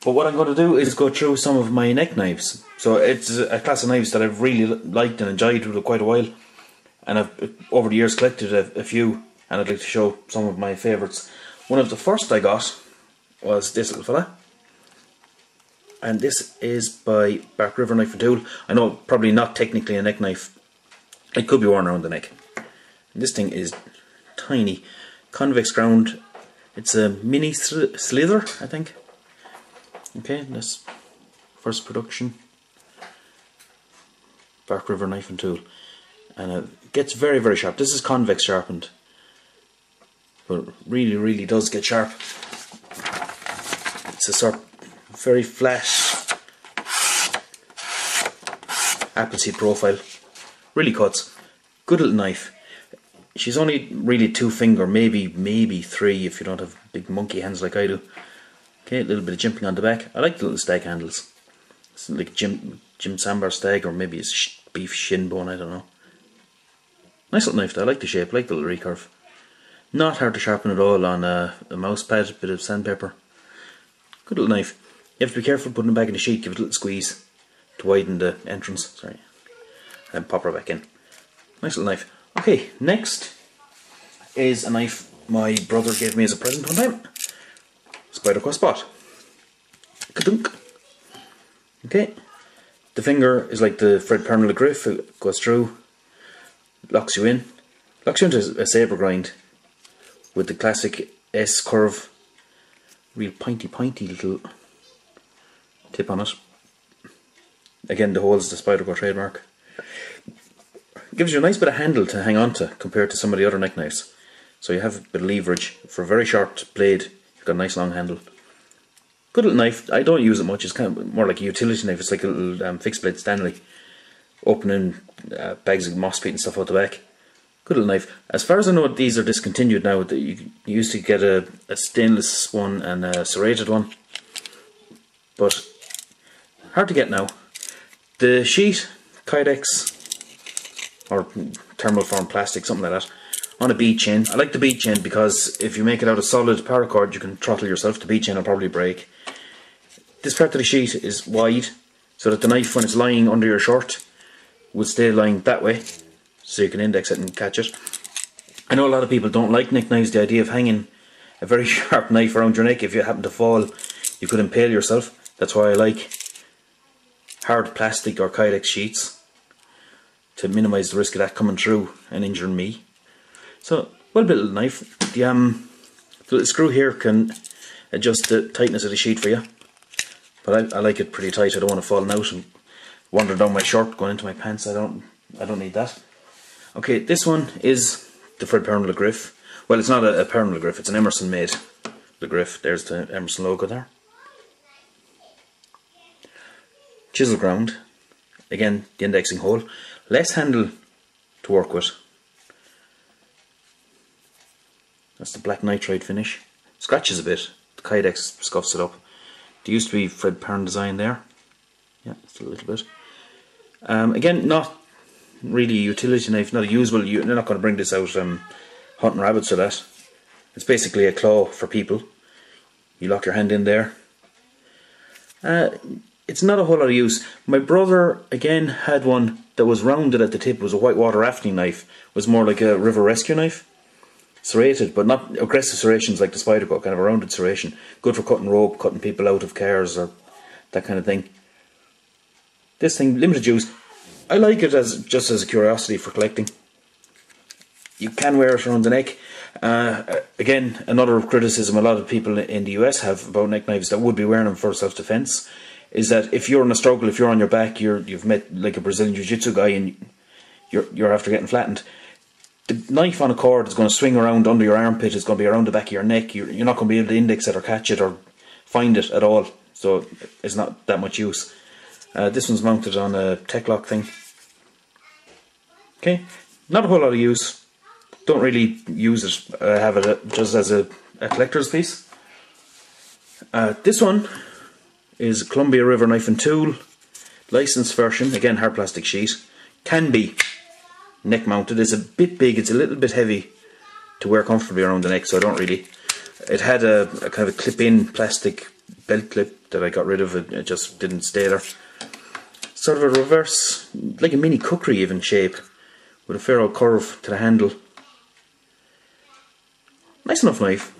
But what I'm going to do is go through some of my neck knives. So it's a class of knives that I've really liked and enjoyed for quite a while. And I've, over the years, collected a few. And I'd like to show some of my favourites. One of the first I got was this little fella. And this is by Bark River Knife and Tool. I know, probably not technically a neck knife. It could be worn around the neck. And this thing is tiny. Convex ground. It's a mini slither, I think. Okay, this first production. Bark River Knife and Tool. And it gets very, very sharp. This is convex sharpened. But it really, really does get sharp. It's a sort of very flat Appleseed profile. Really cuts. Good little knife. She's only really 2 finger, maybe 3 if you don't have big monkey hands like I do. Okay, a little bit of jimping on the back. I like the little stag handles. It's like Jim Sambar stag, or maybe it's beef shin bone, I don't know. Nice little knife though. I like the shape, I like the little recurve. Not hard to sharpen at all on a mouse pad, bit of sandpaper. Good little knife. You have to be careful putting it back in the sheet, give it a little squeeze to widen the entrance, sorry. And pop her back in. Nice little knife. Okay, next is a knife my brother gave me as a present one time. Spyderco Spot. Kadunk. Okay. The finger is like the Fred Pernell grip, it goes through, locks you in. Locks you into a sabre grind with the classic S curve. Real pointy little tip on it. Again, the hole is the Spyderco trademark. Gives you a nice bit of handle to hang on to compared to some of the other neck knives. So you have a bit of leverage. For a very short blade, you've got a nice long handle. Good little knife. I don't use it much. It's kind of more like a utility knife. It's like a little fixed blade Stanley. Opening bags of moss peat and stuff out the back. Good little knife. As far as I know, these are discontinued now. You used to get a stainless one and a serrated one. But hard to get now. The sheet, Kydex, or thermoform plastic, something like that, on a bead chain. I like the bead chain because if you make it out of solid paracord, you can throttle yourself. The bead chain will probably break. This part of the sheet is wide, so that the knife, when it's lying under your shirt, will stay lying that way, so you can index it and catch it. I know a lot of people don't like neck knives, the idea of hanging a very sharp knife around your neck. If you happen to fall, you could impale yourself. That's why I like hard plastic or Kydex sheets, to minimise the risk of that coming through and injuring me. So, well built little knife. The little screw here can adjust the tightness of the sheet for you. But I like it pretty tight. I don't want it falling out and wandering down my shirt, going into my pants. I don't need that. Okay, this one is the Fred Pernell grip. Well, it's not a Pernell grip, it's an Emerson made the grip. There's the Emerson logo there. Chisel ground. Again, the indexing hole. Less handle to work with. That's the black nitride finish. Scratches a bit. The Kydex scuffs it up. There used to be Fred Pernell design there. Yeah, just a little bit. Again, not really a utility knife, not a usable. You're not going to bring this out hunting rabbits or that. It's basically a claw for people. You lock your hand in there. It's not a whole lot of use. My brother again had one that was rounded at the tip. It was a whitewater rafting knife. It was more like a river rescue knife. Serrated, but not aggressive serrations like the Spyderco, kind of a rounded serration. Good for cutting rope, cutting people out of cars or that kind of thing. This thing, limited use. I like it as just as a curiosity for collecting. You can wear it around the neck. Again, another criticism a lot of people in the US have about neck knives that would be wearing them for self-defense is that if you're in a struggle, if you're on your back, you've met like a Brazilian Jiu-Jitsu guy and you're after getting flattened, the knife on a cord is going to swing around under your armpit, it's going to be around the back of your neck, you're not going to be able to index it or catch it or find it at all, so it's not that much use. This one's mounted on a Tech-Lock thing. Okay, not a whole lot of use, don't really use it, I have it just as a collector's piece. This one is Columbia River Knife and Tool, licensed version, again hard plastic sheet, can be neck mounted. It's a bit big, it's a little bit heavy to wear comfortably around the neck, so I don't really. It had a kind of a clip-in plastic belt clip that I got rid of. It just didn't stay there. Sort of a reverse, like a mini cookery even shape, with a fair old curve to the handle. Nice enough knife.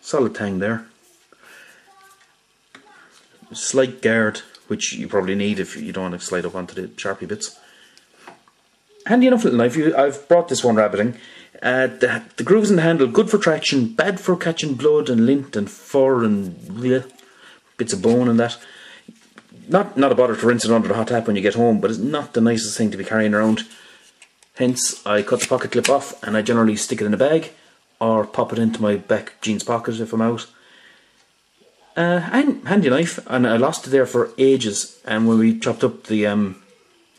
Solid tang there. Slight guard, which you probably need if you don't want to slide up onto the sharpie bits. Handy enough little knife. I've brought this one rabbiting. The grooves in the handle, good for traction, bad for catching blood and lint and fur and bits of bone and that. Not a bother to rinse it under the hot tap when you get home, but it's not the nicest thing to be carrying around. Hence, I cut the pocket clip off and I generally stick it in a bag or pop it into my back jeans pocket if I'm out. Handy knife, and I lost it there for ages, and when we chopped up the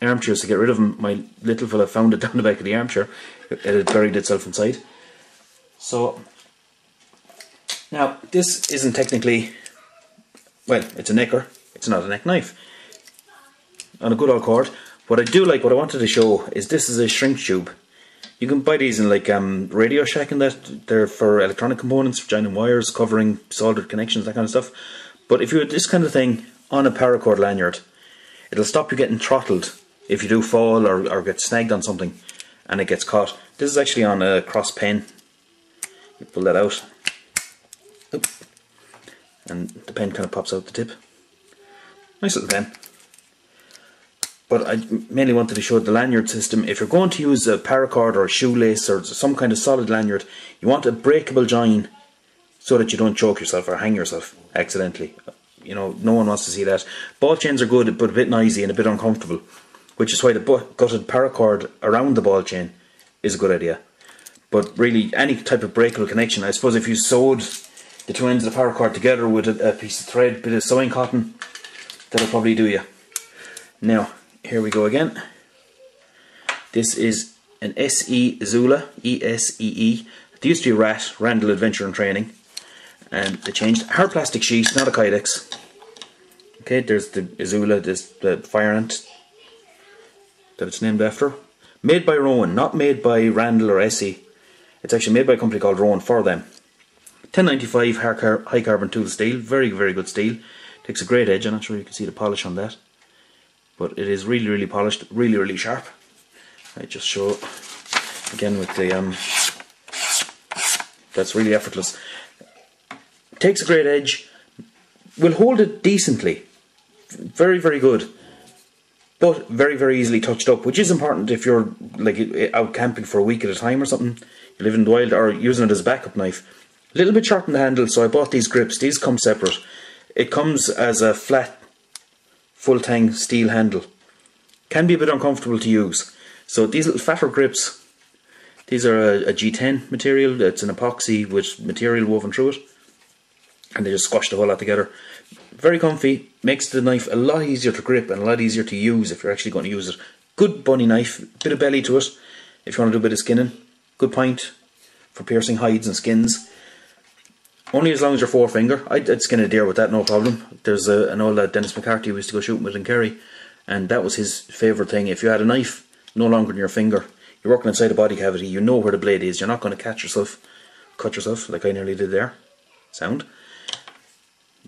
armchairs to get rid of them, my little fella found it down the back of the armchair. It had buried itself inside. So, now this isn't technically, well, it's a necker, it's not a neck knife. On a good old cord. What I do like, what I wanted to show, is this is a shrink tube. You can buy these in like Radio Shack and that. They're for electronic components, joining wires, covering soldered connections, that kind of stuff. But if you had this kind of thing on a paracord lanyard, it'll stop you getting throttled if you do fall or get snagged on something and it gets caught. This is actually on a cross pen. You pull that out. Oop. And the pen kind of pops out the tip. Nice little pen. But I mainly wanted to show the lanyard system. If you're going to use a paracord or a shoelace or some kind of solid lanyard, you want a breakable join so that you don't choke yourself or hang yourself accidentally. You know, no one wants to see that. Ball chains are good, but a bit noisy and a bit uncomfortable, which is why the gutted paracord around the ball chain is a good idea. But really, any type of breakable connection, I suppose if you sewed the two ends of the paracord together with a piece of thread, bit of sewing cotton, that'll probably do you. Now, here we go again. This is an SE Izula, E-S-E-E. It used to be RAT, Randall Adventure and Training. And they changed. Hard plastic sheet, not a Kydex. Okay, there's the Izula, this the fire ant that it's named after. Made by Rowan, not made by Randall or SE. It's actually made by a company called Rowan for them. 1095 high carbon tool steel, very, very good steel. Takes a great edge. I'm not sure you can see the polish on that. But it is really, really polished, really, really sharp. I just show again with the that's really effortless. Takes a great edge, will hold it decently, very, very good, but very, very easily touched up, which is important if you're like out camping for a week at a time or something. You live in the wild or using it as a backup knife. A little bit short in the handle, so I bought these grips. These come separate. It comes as a flat full tang steel handle. Can be a bit uncomfortable to use. So these little fatter grips, these are a G10 material. It's an epoxy with material woven through it. And they just squash the whole lot together. Very comfy, makes the knife a lot easier to grip and a lot easier to use if you're actually going to use it. Good bunny knife, bit of belly to it if you want to do a bit of skinning. Good point for piercing hides and skins. Only as long as your forefinger. I'd skin a deer with that, no problem. There's an old lad, Dennis McCarthy, who used to go shooting with in Kerry, and that was his favourite thing. If you had a knife no longer than your finger, you're working inside a body cavity, you know where the blade is, you're not going to cut yourself like I nearly did there. Sound.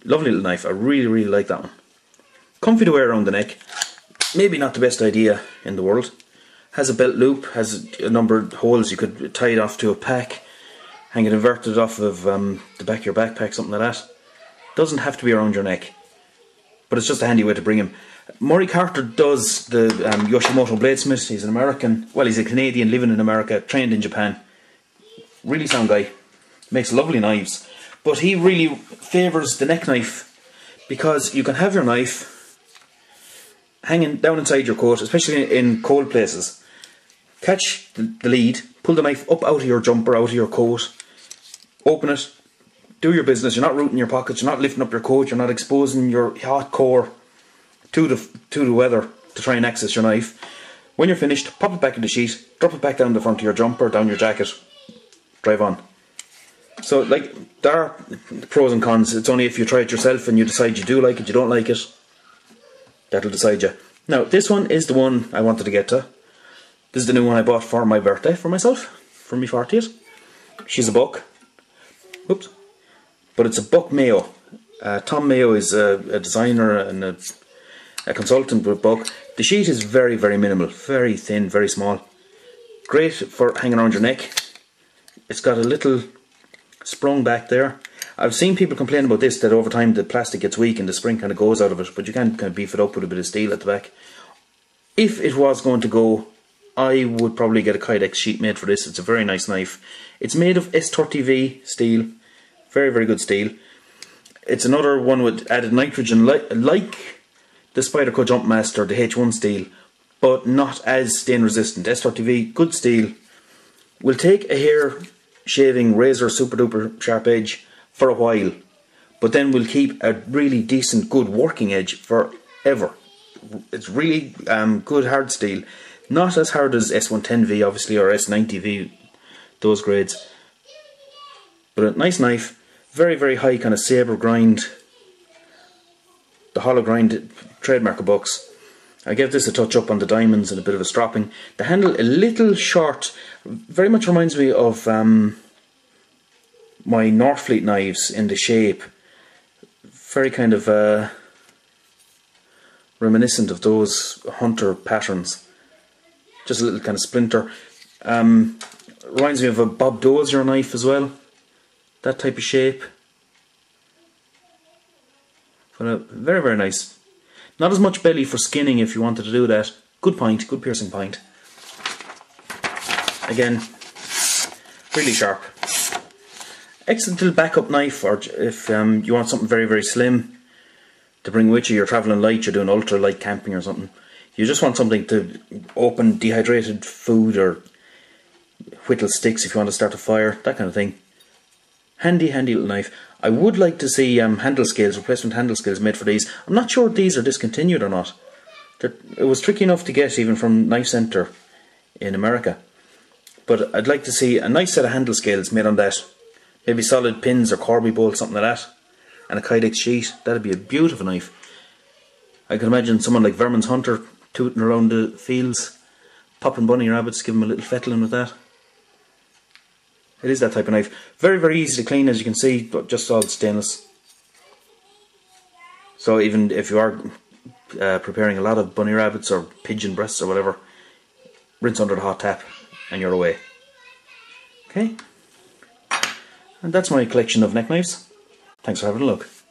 Lovely little knife, I really, really like that one. Comfy to wear around the neck. Maybe not the best idea in the world. Has a belt loop, has a number of holes you could tie it off to a pack. Hang it inverted off of the back of your backpack, something like that. Doesn't have to be around your neck, but it's just a handy way to bring him. Murray Carter does the Yoshimoto Bladesmith. He's an American, well, he's a Canadian living in America, trained in Japan. Really sound guy, makes lovely knives, but he really favours the neck knife because you can have your knife hanging down inside your coat, especially in cold places. Catch the lead, pull the knife up out of your jumper, out of your coat, open it, do your business. You're not rooting your pockets, you're not lifting up your coat, you're not exposing your hot core to the weather to try and access your knife. When you're finished, pop it back in the sheet, drop it back down the front of your jumper, down your jacket, drive on. So, like, there are pros and cons. It's only if you try it yourself and you decide you do like it, you don't like it, that'll decide you. Now, this one is the one I wanted to get to. This is the new one I bought for my birthday, for myself, for my 40th. She's a buck. Oops. but it's a Buck Mayo. Tom Mayo is a designer and a consultant with Buck. The sheet is very, very minimal, very thin, very small. Great for hanging around your neck. It's got a little sprung back there. I've seen people complain about this, that over time the plastic gets weak and the spring kind of goes out of it, but you can kind of beef it up with a bit of steel at the back. If it was going to go, I would probably get a Kydex sheet made for this. It's a very nice knife. It's made of S30V steel, very, very good steel. It's another one with added nitrogen, like the Spyderco Jumpmaster, the H1 steel, but not as stain resistant. S30V, good steel. Will take a hair shaving razor super duper sharp edge for a while, but then will keep a really decent, good working edge forever. It's really good hard steel. Not as hard as S110V obviously, or S90V, those grades. But a nice knife, very, very high kind of sabre grind. The hollow grind, trademark of Buck's. I gave this a touch up on the diamonds and a bit of a stropping. The handle a little short, very much reminds me of my Northfleet knives in the shape. Very kind of reminiscent of those hunter patterns. Just a little kind of splinter. Reminds me of a Bob Dozier knife as well. That type of shape. But very, very nice. Not as much belly for skinning if you wanted to do that. Good point, good piercing point. Again, really sharp. Excellent little backup knife, or if you want something very, very slim to bring with you. You're travelling light, you're doing ultra light camping or something. You just want something to open dehydrated food or whittle sticks if you want to start a fire, that kind of thing. Handy, handy little knife. I would like to see handle scales, replacement handle scales made for these. I'm not sure if these are discontinued or not. It was tricky enough to get even from Knife Center in America. But I'd like to see a nice set of handle scales made on that. Maybe solid pins or Corby bolts, something like that. And a Kydex sheet. That'd be a beautiful knife. I can imagine someone like Vermon's Hunter tooting around the fields, popping bunny rabbits, give them a little fettling with that. It is that type of knife. Very, very easy to clean, as you can see, but just all stainless. So even if you are preparing a lot of bunny rabbits or pigeon breasts or whatever, rinse under the hot tap and you're away. Okay? And that's my collection of neck knives. Thanks for having a look.